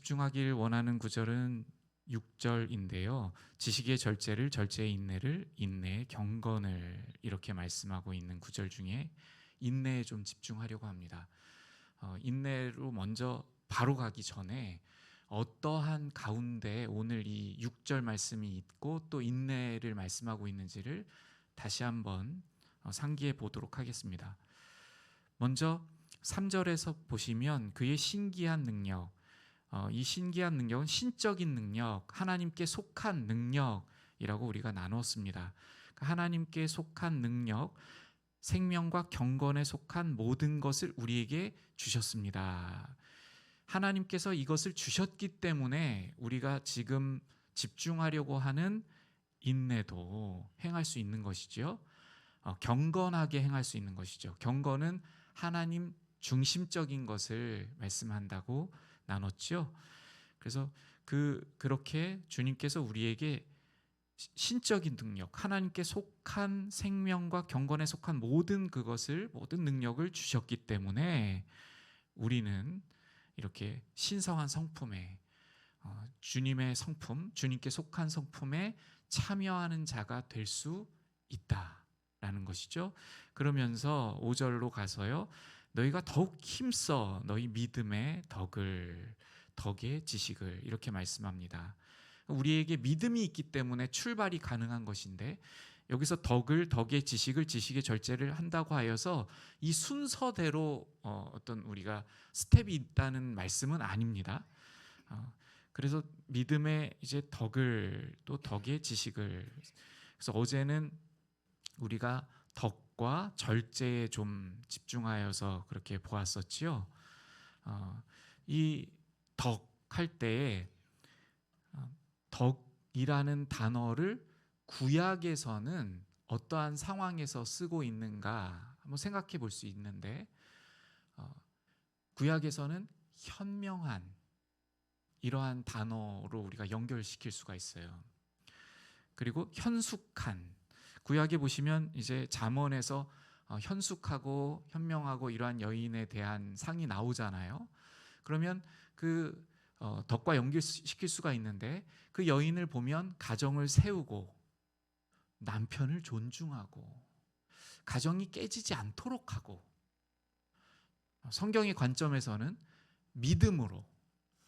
집중하길 원하는 구절은 6절인데요. 지식의 절제를, 절제의 인내를, 인내의 경건을 이렇게 말씀하고 있는 구절 중에 인내에 좀 집중하려고 합니다. 인내로 먼저 바로 가기 전에 어떠한 가운데 오늘 이 6절 말씀이 있고 또 인내를 말씀하고 있는지를 다시 한번 상기해 보도록 하겠습니다. 먼저 3절에서 보시면 그의 신기한 능력, 이 신기한 능력은 신적인 능력, 하나님께 속한 능력이라고 우리가 나눴습니다. 하나님께 속한 능력, 생명과 경건에 속한 모든 것을 우리에게 주셨습니다. 하나님께서 이것을 주셨기 때문에 우리가 지금 집중하려고 하는 인내도 행할 수 있는 것이죠. 경건하게 행할 수 있는 것이죠. 경건은 하나님 중심적인 것을 말씀한다고 나눴죠. 그래서 그렇게 주님께서 우리에게 신적인 능력, 하나님께 속한 생명과 경건에 속한 모든 능력을 주셨기 때문에 우리는 이렇게 신성한 성품에 주님의 성품, 주님께 속한 성품에 참여하는 자가 될 수 있다라는 것이죠. 그러면서 5절로 가서요. 너희가 더욱 힘써 너희 믿음의 덕의 지식을 이렇게 말씀합니다. 우리에게 믿음이 있기 때문에 출발이 가능한 것인데 여기서 덕의 지식을, 지식의 절제를 한다고 하여서 이 순서대로 어떤 우리가 스텝이 있다는 말씀은 아닙니다. 그래서 믿음의 이제 또 덕의 지식을, 그래서 어제는 우리가 덕과 절제에 좀 집중하여서 그렇게 보았었지요. 이 덕 할 때에 덕이라는 단어를 구약에서는 어떠한 상황에서 쓰고 있는가 한번 생각해 볼 수 있는데, 구약에서는 현명한 이러한 단어로 우리가 연결시킬 수가 있어요. 그리고 현숙한, 구약에 보시면 이제 잠언에서 현숙하고 현명하고 이러한 여인에 대한 상이 나오잖아요. 그러면 덕과 연결시킬 수가 있는데 그 여인을 보면 가정을 세우고 남편을 존중하고 가정이 깨지지 않도록 하고, 성경의 관점에서는 믿음으로,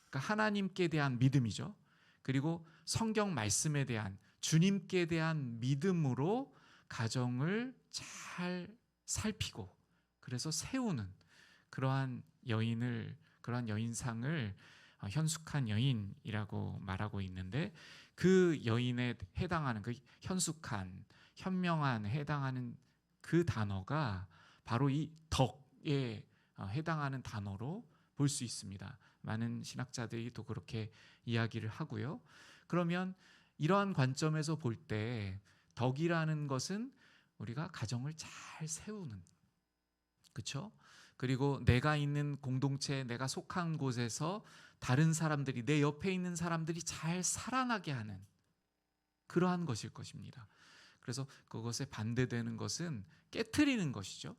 그러니까 하나님께 대한 믿음이죠. 그리고 성경 말씀에 대한, 주님께 대한 믿음으로 가정을 잘 살피고 그래서 세우는 그러한 여인상을 현숙한 여인이라고 말하고 있는데, 그 여인에 해당하는 그 현숙한, 현명한 해당하는 그 단어가 바로 이 덕에 해당하는 단어로 볼 수 있습니다. 많은 신학자들이 또 그렇게 이야기를 하고요. 그러면 이러한 관점에서 볼 때 덕이라는 것은 우리가 가정을 잘 세우는, 그렇죠? 그리고 내가 있는 공동체, 내가 속한 곳에서 다른 사람들이, 내 옆에 있는 사람들이 잘 살아나게 하는 그러한 것일 것입니다. 그래서 그것에 반대되는 것은 깨트리는 것이죠.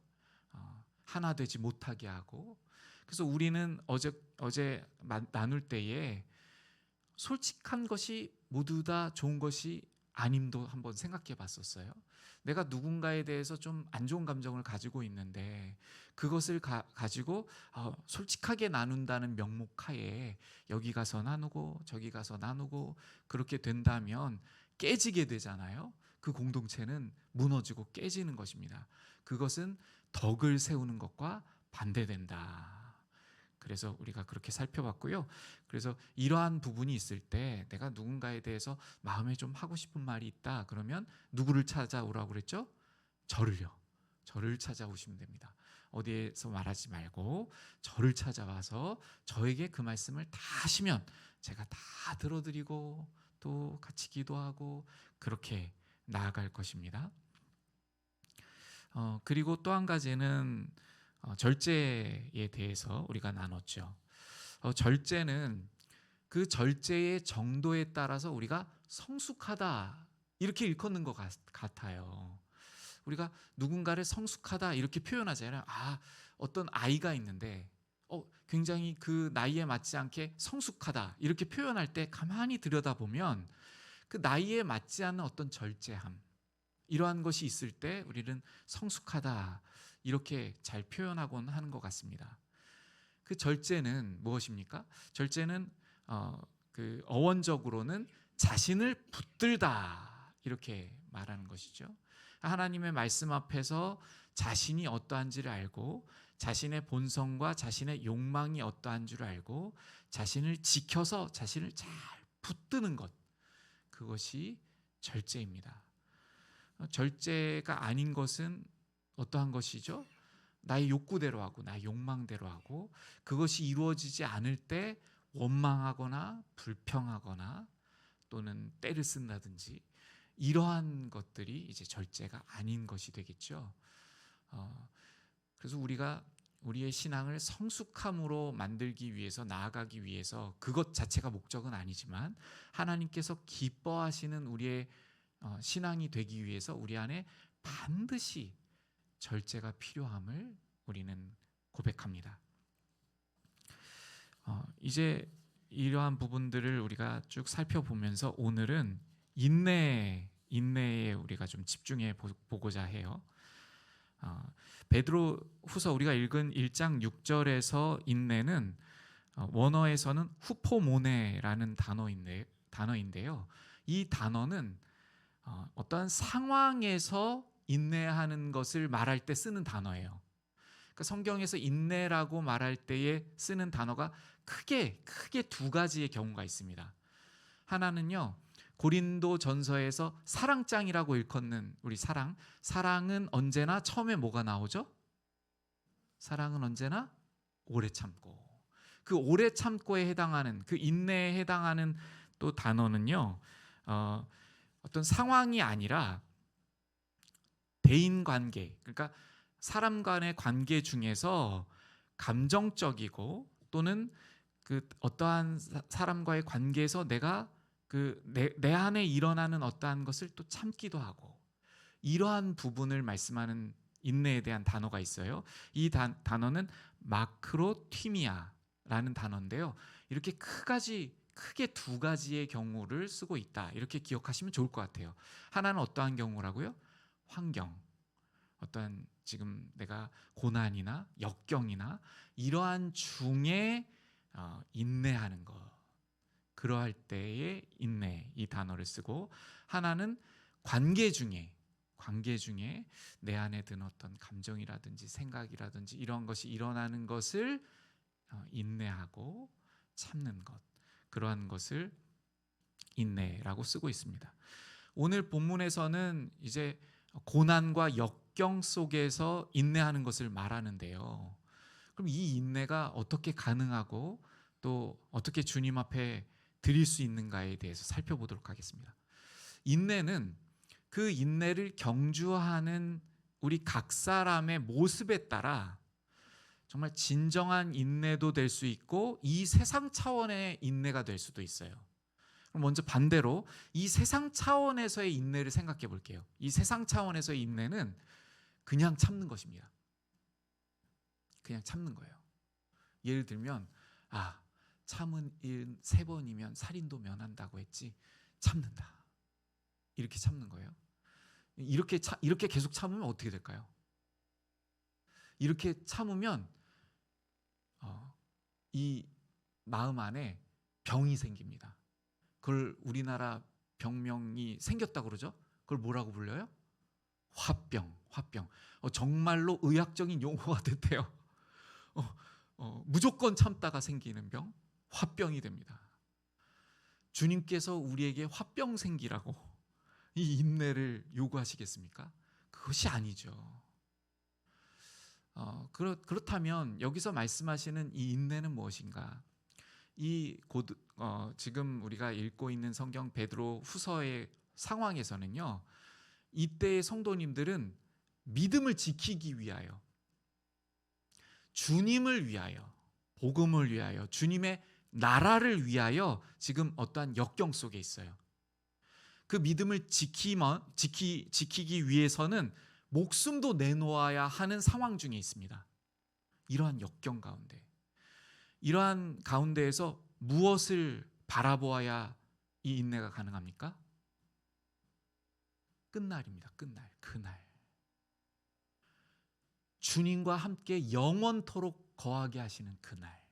하나 되지 못하게 하고. 그래서 우리는 어제 나눌 때에 솔직한 것이 모두 다 좋은 것이 아님도 한번 생각해 봤었어요. 내가 누군가에 대해서 좀 안 좋은 감정을 가지고 있는데 그것을 가지고 솔직하게 나눈다는 명목하에 여기 가서 나누고 저기 가서 나누고 그렇게 된다면 깨지게 되잖아요. 그 공동체는 무너지고 깨지는 것입니다. 그것은 덕을 세우는 것과 반대된다. 그래서 우리가 그렇게 살펴봤고요. 그래서 이러한 부분이 있을 때 내가 누군가에 대해서 마음에 좀 하고 싶은 말이 있다. 그러면 누구를 찾아오라고 그랬죠? 저를 찾아오시면 됩니다. 어디에서 말하지 말고 저를 찾아와서 저에게 그 말씀을 다 하시면 제가 다 들어드리고 또 같이 기도하고 그렇게 나아갈 것입니다. 그리고 또 한 가지는 절제에 대해서 우리가 나눴죠. 절제는 그 절제의 정도에 따라서 우리가 성숙하다 이렇게 일컫는 것 같아요. 우리가 누군가를 성숙하다 이렇게 표현하잖아요. 어떤 아이가 있는데 굉장히 그 나이에 맞지 않게 성숙하다 이렇게 표현할 때 가만히 들여다보면 그 나이에 맞지 않는 어떤 절제함, 이러한 것이 있을 때 우리는 성숙하다 이렇게 잘 표현하곤 하는 것 같습니다. 그 절제는 무엇입니까? 절제는 그 어원적으로는 자신을 붙들다 이렇게 말하는 것이죠. 하나님의 말씀 앞에서 자신이 어떠한지를 알고 자신의 본성과 자신의 욕망이 어떠한 줄 알고 자신을 지켜서 자신을 잘 붙드는 것, 그것이 절제입니다. 절제가 아닌 것은 어떠한 것이죠? 나의 욕구대로 하고 나의 욕망대로 하고 그것이 이루어지지 않을 때 원망하거나 불평하거나 또는 때를 쓴다든지 이러한 것들이 이제 절제가 아닌 것이 되겠죠. 그래서 우리가 우리의 신앙을 성숙함으로 만들기 위해서 나아가기 위해서 그것 자체가 목적은 아니지만 하나님께서 기뻐하시는 우리의 신앙이 되기 위해서 우리 안에 반드시 절제가 필요함을 우리는 고백합니다. 이제 이러한 부분들을 우리가 쭉 살펴보면서 오늘은 인내에 우리가 좀 집중해 보고자 해요. 베드로 후서 우리가 읽은 1장 6절에서 인내는 원어에서는 후포모네라는 단어인데요. 이 단어는 어떠한 상황에서 인내하는 것을 말할 때 쓰는 단어예요. 그러니까 성경에서 인내라고 말할 때에 쓰는 단어가 크게 두 가지의 경우가 있습니다. 하나는요, 고린도 전서에서 사랑장이라고 일컫는 우리 사랑은 언제나 처음에 뭐가 나오죠? 사랑은 언제나 오래 참고. 그 오래 참고에 해당하는, 그 인내에 해당하는 또 단어는요, 어떤 상황이 아니라 대인 관계, 그러니까 사람 간의 관계 중에서 감정적이고 또는 그 어떠한 사람과의 관계에서 내가 내 안에 일어나는 어떠한 것을 또 참기도 하고, 이러한 부분을 말씀하는 인내에 대한 단어가 있어요. 이 단어는 마크로티미아라는 단어인데요. 이렇게 크게 두 가지의 경우를 쓰고 있다, 이렇게 기억하시면 좋을 것 같아요. 하나는 어떠한 경우라고요? 환경, 어떠한 지금 내가 고난이나 역경이나 이러한 중에 인내하는 것, 그러할 때의 인내, 이 단어를 쓰고, 하나는 관계 중에 내 안에 든 어떤 감정이라든지 생각이라든지 이런 것이 일어나는 것을 인내하고 참는 것, 그러한 것을 인내라고 쓰고 있습니다. 오늘 본문에서는 이제 고난과 역경 속에서 인내하는 것을 말하는데요. 그럼 이 인내가 어떻게 가능하고 또 어떻게 주님 앞에 드릴 수 있는가에 대해서 살펴보도록 하겠습니다. 인내는 그 인내를 경주하는 우리 각 사람의 모습에 따라 정말 진정한 인내도 될 수 있고 이 세상 차원의 인내가 될 수도 있어요. 그럼 먼저 반대로 이 세상 차원에서의 인내를 생각해 볼게요. 이 세상 차원에서의 인내는 그냥 참는 것입니다. 그냥 참는 거예요. 예를 들면 참은 일 3번이면 살인도 면한다고 했지, 참는다, 이렇게 참는 거예요. 이렇게 계속 참으면 어떻게 될까요? 이렇게 참으면 이 마음 안에 병이 생깁니다. 그걸 우리나라 병명이 생겼다고 그러죠. 그걸 뭐라고 불러요? 화병. 정말로 의학적인 용어가 됐대요. 무조건 참다가 생기는 병, 화병이 됩니다. 주님께서 우리에게 화병 생기라고 이 인내를 요구하시겠습니까? 그것이 아니죠. 그렇다면 여기서 말씀하시는 이 인내는 무엇인가? 지금 우리가 읽고 있는 성경 베드로 후서의 상황에서는요, 이때의 성도님들은 믿음을 지키기 위하여, 주님을 위하여, 복음을 위하여, 주님의 나라를 위하여 지금 어떠한 역경 속에 있어요. 그 믿음을 지키기 위해서는 목숨도 내놓아야 하는 상황 중에 있습니다. 이러한 역경 가운데 이러한 가운데에서 무엇을 바라보아야 이 인내가 가능합니까? 끝날입니다. 끝날. 그날. 주님과 함께 영원토록 거하게 하시는 그날.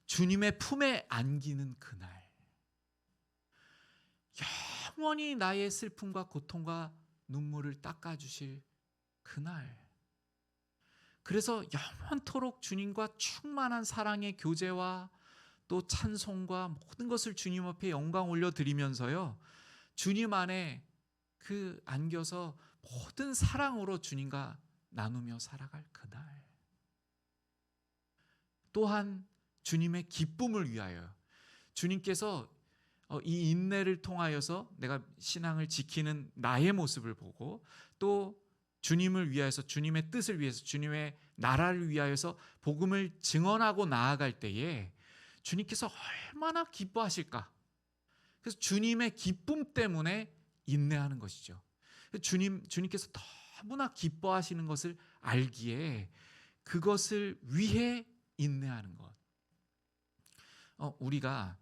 주님의 품에 안기는 그날. 영원히 나의 슬픔과 고통과 눈물을 닦아주실 그날. 그래서 영원토록 주님과 충만한 사랑의 교제와 또 찬송과 모든 것을 주님 앞에 영광 올려드리면서요, 주님 안에 그 안겨서 모든 사랑으로 주님과 나누며 살아갈 그날. 또한 주님의 기쁨을 위하여 주님께서 이 인내를 통하여서 내가 신앙을 지키는 나의 모습을 보고 또 주님을 위하여서, 주님의 뜻을 위해서, 주님의 나라를 위하여서 복음을 증언하고 나아갈 때에 주님께서 얼마나 기뻐하실까. 그래서 주님의 기쁨 때문에 인내하는 것이죠. 주님께서 너무나 기뻐하시는 것을 알기에 그것을 위해 인내하는 것. 우리가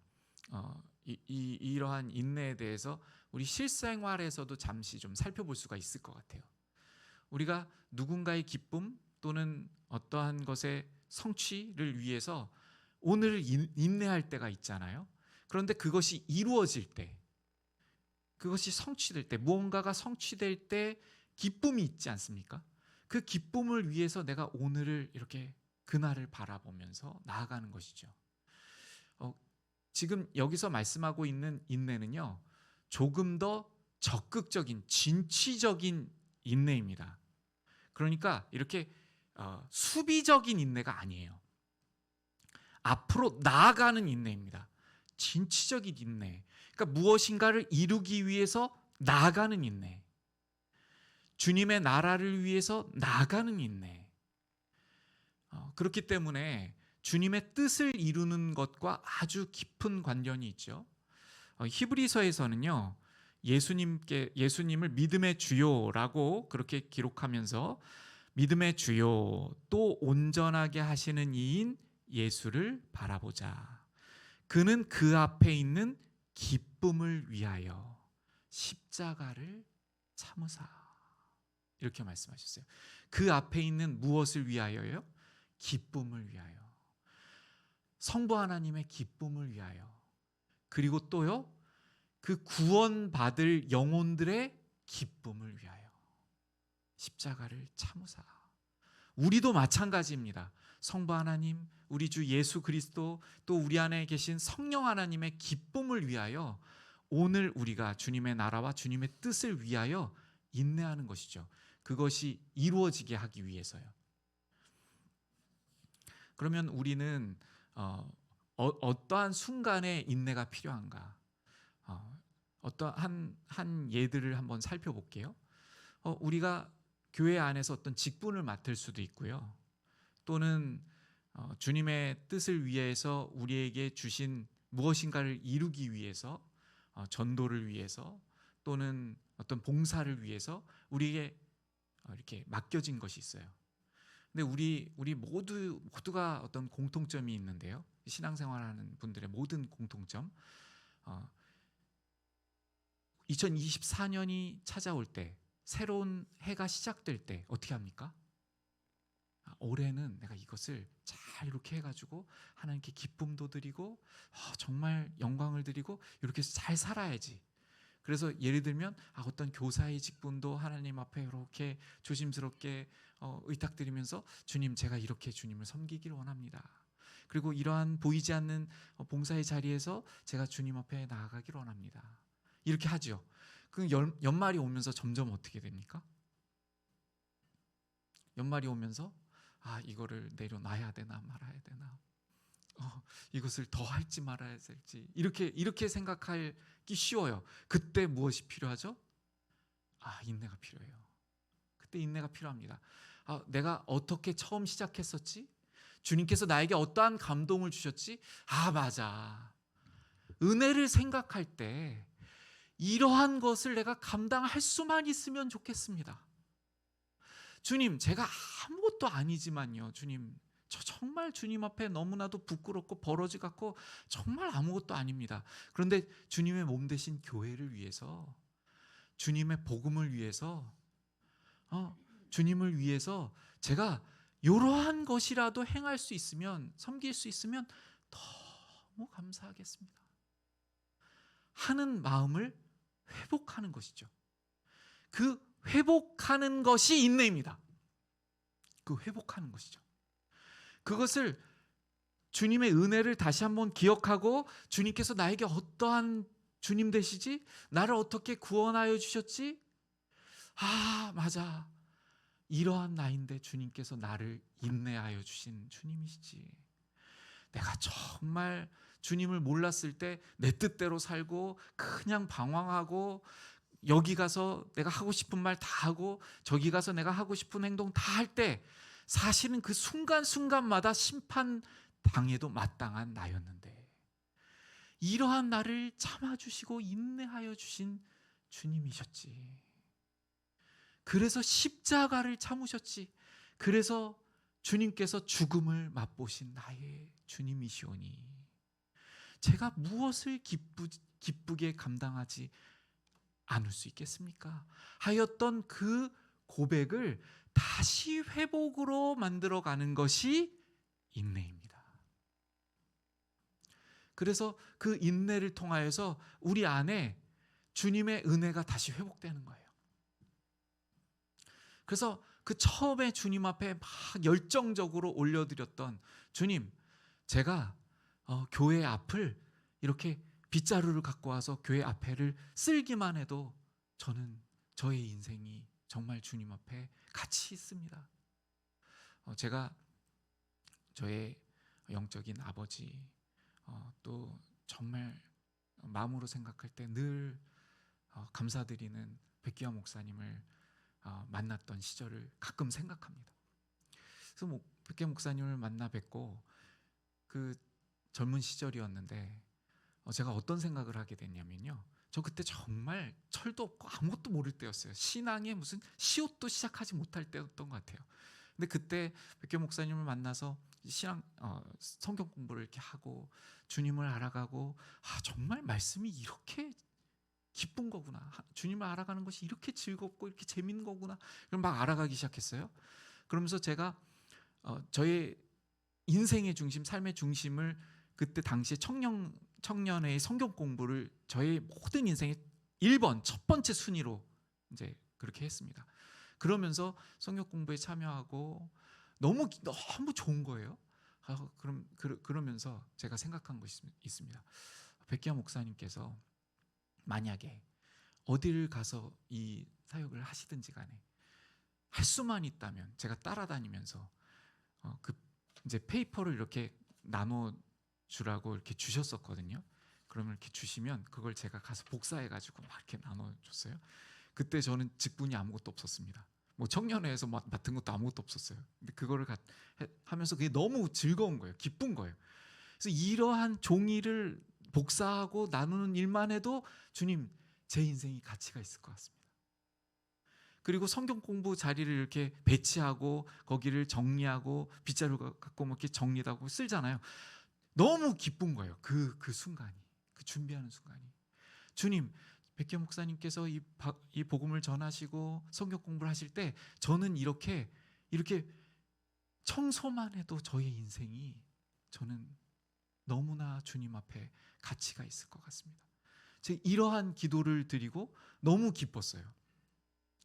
이러한 인내에 대해서 우리 실생활에서도 잠시 좀 살펴볼 수가 있을 것 같아요. 우리가 누군가의 기쁨 또는 어떠한 것의 성취를 위해서 오늘 인내할 때가 있잖아요. 그런데 그것이 이루어질 때, 그것이 성취될 때, 무언가가 성취될 때 기쁨이 있지 않습니까? 그 기쁨을 위해서 내가 오늘을 이렇게 그날을 바라보면서 나아가는 것이죠. 지금 여기서 말씀하고 있는 인내는요, 조금 더 적극적인 진취적인 인내입니다. 그러니까 이렇게 수비적인 인내가 아니에요. 앞으로 나아가는 인내입니다. 진취적인 인내. 그러니까 무엇인가를 이루기 위해서 나아가는 인내. 주님의 나라를 위해서 나아가는 인내. 그렇기 때문에 주님의 뜻을 이루는 것과 아주 깊은 관련이 있죠. 히브리서에서는요, 예수님을 믿음의 주요라고 그렇게 기록하면서 믿음의 주요 또 온전하게 하시는 이인 예수를 바라보자. 그는 그 앞에 있는 기쁨을 위하여 십자가를 참으사. 이렇게 말씀하셨어요. 그 앞에 있는 무엇을 위하여요? 기쁨을 위하여. 성부 하나님의 기쁨을 위하여. 그리고 또요, 그 구원받을 영혼들의 기쁨을 위하여 십자가를 참으사. 우리도 마찬가지입니다. 성부 하나님, 우리 주 예수 그리스도, 또 우리 안에 계신 성령 하나님의 기쁨을 위하여 오늘 우리가 주님의 나라와 주님의 뜻을 위하여 인내하는 것이죠. 그것이 이루어지게 하기 위해서요. 그러면 우리는 어떠한 순간에 인내가 필요한가? 어떠한 예들을 한번 살펴볼게요. 우리가 교회 안에서 어떤 직분을 맡을 수도 있고요. 또는 주님의 뜻을 위해서 우리에게 주신 무엇인가를 이루기 위해서, 전도를 위해서 또는 어떤 봉사를 위해서 우리에게 이렇게 맡겨진 것이 있어요. 근데 우리 모두가 어떤 공통점이 있는데요. 신앙생활하는 분들의 모든 공통점. 2024년이 찾아올 때, 새로운 해가 시작될 때 어떻게 합니까? 올해는 내가 이것을 잘 이렇게 해가지고 하나님께 기쁨도 드리고 정말 영광을 드리고 이렇게 잘 살아야지. 그래서 예를 들면 어떤 교사의 직분도 하나님 앞에 이렇게 조심스럽게 의탁드리면서 주님, 제가 이렇게 주님을 섬기기를 원합니다. 그리고 이러한 보이지 않는 봉사의 자리에서 제가 주님 앞에 나아가기를 원합니다. 이렇게 하죠. 그 연말이 오면서 점점 어떻게 됩니까? 연말이 오면서 이거를 내려놔야 되나 말아야 되나, 이것을 더 할지 말아야 될지 이렇게 생각하기 쉬워요. 그때 무엇이 필요하죠? 인내가 필요해요. 그때 인내가 필요합니다. 내가 어떻게 처음 시작했었지? 주님께서 나에게 어떠한 감동을 주셨지? 맞아. 은혜를 생각할 때 이러한 것을 내가 감당할 수만 있으면 좋겠습니다. 주님, 제가 아무것도 아니지만요. 주님, 저 정말 주님 앞에 너무나도 부끄럽고 버러지 같고 정말 아무것도 아닙니다. 그런데 주님의 몸 되신 교회를 위해서, 주님의 복음을 위해서, 주님을 위해서 제가 이러한 것이라도 행할 수 있으면, 섬길 수 있으면 너무 감사하겠습니다 하는 마음을 회복하는 것이죠. 그 회복하는 것이 인내입니다. 그 회복하는 것이죠. 그것을, 주님의 은혜를 다시 한번 기억하고, 주님께서 나에게 어떠한 주님 되시지? 나를 어떻게 구원하여 주셨지? 아, 맞아. 이러한 나인데 주님께서 나를 인내하여 주신 주님이시지. 내가 정말 주님을 몰랐을 때 내 뜻대로 살고 그냥 방황하고, 여기 가서 내가 하고 싶은 말 다 하고 저기 가서 내가 하고 싶은 행동 다 할 때 사실은 그 순간순간마다 심판 당해도 마땅한 나였는데, 이러한 나를 참아주시고 인내하여 주신 주님이셨지. 그래서 십자가를 참으셨지. 그래서 주님께서 죽음을 맛보신 나의 주님이시오니 제가 무엇을 기쁘게 감당하지 않을 수 있겠습니까? 하였던 그 고백을 다시 회복으로 만들어가는 것이 인내입니다. 그래서 그 인내를 통하여서 우리 안에 주님의 은혜가 다시 회복되는 거예요. 그래서 그 처음에 주님 앞에 막 열정적으로 올려드렸던, 주님, 제가 교회 앞을 이렇게 빗자루를 갖고 와서 교회 앞에를 쓸기만 해도 저는, 저의 인생이 정말 주님 앞에 가치 있습니다. 제가 저의 영적인 아버지, 또 정말 마음으로 생각할 때 늘 감사드리는 백기화 목사님을 만났던 시절을 가끔 생각합니다. 그래서 백기화 목사님을 만나 뵙고, 그 젊은 시절이었는데 제가 어떤 생각을 하게 됐냐면요, 저 그때 정말 철도 없고 아무것도 모를 때였어요. 신앙에 무슨 시옷도 시작하지 못할 때였던 것 같아요. 근데 그때 백교 목사님을 만나서 신앙 성경 공부를 이렇게 하고 주님을 알아가고, 정말 말씀이 이렇게 기쁜 거구나, 주님을 알아가는 것이 이렇게 즐겁고 이렇게 재밌는 거구나, 그럼 막 알아가기 시작했어요. 그러면서 제가 저의 인생의 중심, 삶의 중심을 그때 당시에 청년의 성경 공부를 저의 모든 인생의 1번, 첫 번째 순위로 이제 그렇게 했습니다. 그러면서 성경 공부에 참여하고 너무 좋은 거예요. 그러면서 제가 생각한 것이 있습니다. 백기화 목사님께서 만약에 어디를 가서 이 사역을 하시든지 간에 할 수만 있다면 제가 따라다니면서 그 이제 페이퍼를 이렇게 나눠 주라고 이렇게 주셨었거든요. 그러면 이렇게 주시면 그걸 제가 가서 복사해 가지고 막 이렇게 나눠 줬어요. 그때 저는 직분이 아무것도 없었습니다. 뭐 청년회에서 맡은 것도 아무것도 없었어요. 근데 그거를 하면서 그게 너무 즐거운 거예요. 기쁜 거예요. 그래서 이러한 종이를 복사하고 나누는 일만 해도 주님, 제 인생이 가치가 있을 것 같습니다. 그리고 성경 공부 자리를 이렇게 배치하고 거기를 정리하고 빗자루 갖고 뭐 이렇게 정리하고 쓸잖아요. 너무 기쁜 거예요. 그 순간이, 그 준비하는 순간이. 주님, 백기화 목사님께서 이 복음을 전하시고 성경 공부를 하실 때 저는 이렇게 청소만 해도 저의 인생이, 저는 너무나 주님 앞에 가치가 있을 것 같습니다. 제가 이러한 기도를 드리고 너무 기뻤어요.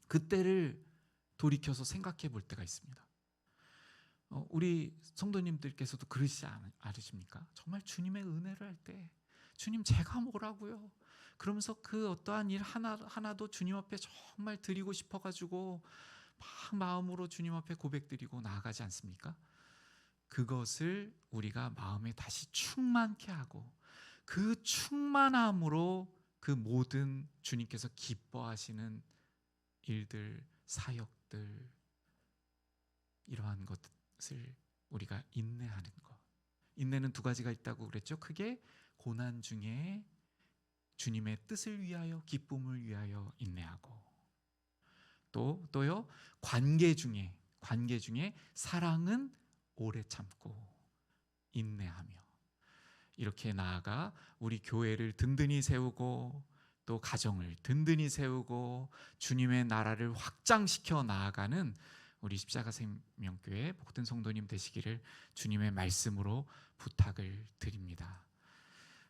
그때를 돌이켜서 생각해 볼 때가 있습니다. 우리 성도님들께서도 그러시지 않으십니까? 정말 주님의 은혜를 할 때, 주님 제가 뭐라고요? 그러면서 그 어떠한 일 하나도 주님 앞에 정말 드리고 싶어가지고 막 마음으로 주님 앞에 고백드리고 나아가지 않습니까? 그것을 우리가 마음에 다시 충만케 하고, 그 충만함으로 그 모든 주님께서 기뻐하시는 일들, 사역들, 이러한 것을 우리가 인내하는 것. 인내는 두 가지가 있다고 그랬죠. 크게 고난 중에 주님의 뜻을 위하여, 기쁨을 위하여 인내하고, 또요 관계 중에 사랑은 오래 참고 인내하며 이렇게 나아가 우리 교회를 든든히 세우고 또 가정을 든든히 세우고 주님의 나라를 확장시켜 나아가는 우리 십자가 생명교회 복된 성도님 되시기를 주님의 말씀으로 부탁을 드립니다.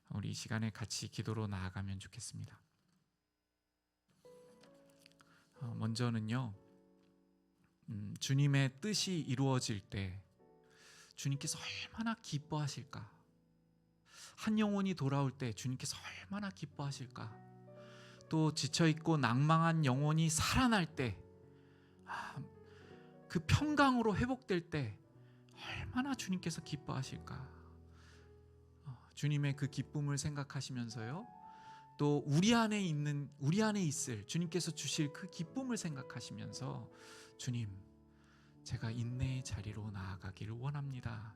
우리 이 시간에 같이 기도로 나아가면 좋겠습니다. 먼저는요, 주님의 뜻이 이루어질 때 주님께서 얼마나 기뻐하실까? 한 영혼이 돌아올 때 주님께서 얼마나 기뻐하실까? 또 지쳐있고 낭망한 영혼이 살아날 때, 그 평강으로 회복될 때 얼마나 주님께서 기뻐하실까? 주님의 그 기쁨을 생각하시면서요, 또 우리 안에 있을 주님께서 주실 그 기쁨을 생각하시면서 주님, 제가 인내의 자리로 나아가기를 원합니다.